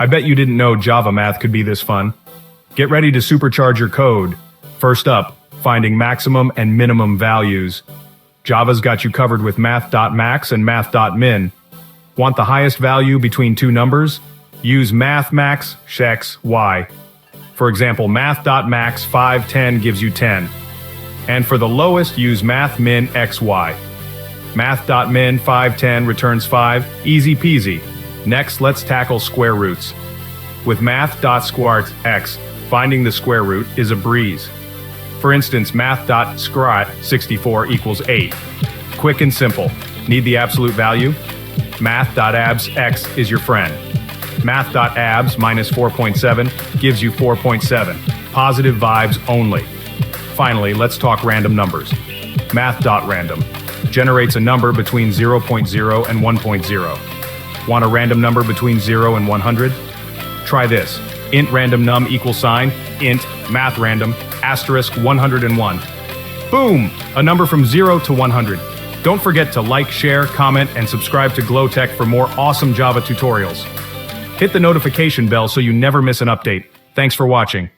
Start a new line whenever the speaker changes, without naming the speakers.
I bet you didn't know Java math could be this fun. Get ready to supercharge your code. First up, finding maximum and minimum values. Java's got you covered with Math.max and Math.min. Want the highest value between two numbers? Use Math.max checks y. For example, Math.max 510 gives you 10. And for the lowest, use Math.min xy. Math.min 510 returns 5, easy peasy. Next, let's tackle square roots. With Math.sqrt x, finding the square root is a breeze. For instance, Math.sqrt 64 equals 8. Quick and simple. Need the absolute value? Math.abs x is your friend. Math.abs minus 4.7 gives you 4.7. Positive vibes only. Finally, let's talk random numbers. Math.random generates a number between 0.0 and 1.0. Want a random number between 0 and 100? Try this. Int random num equals sign, int math random, asterisk 101. Boom! A number from 0 to 100. Don't forget to like, share, comment, and subscribe to GLO TECH for more awesome Java tutorials. Hit the notification bell so you never miss an update. Thanks for watching.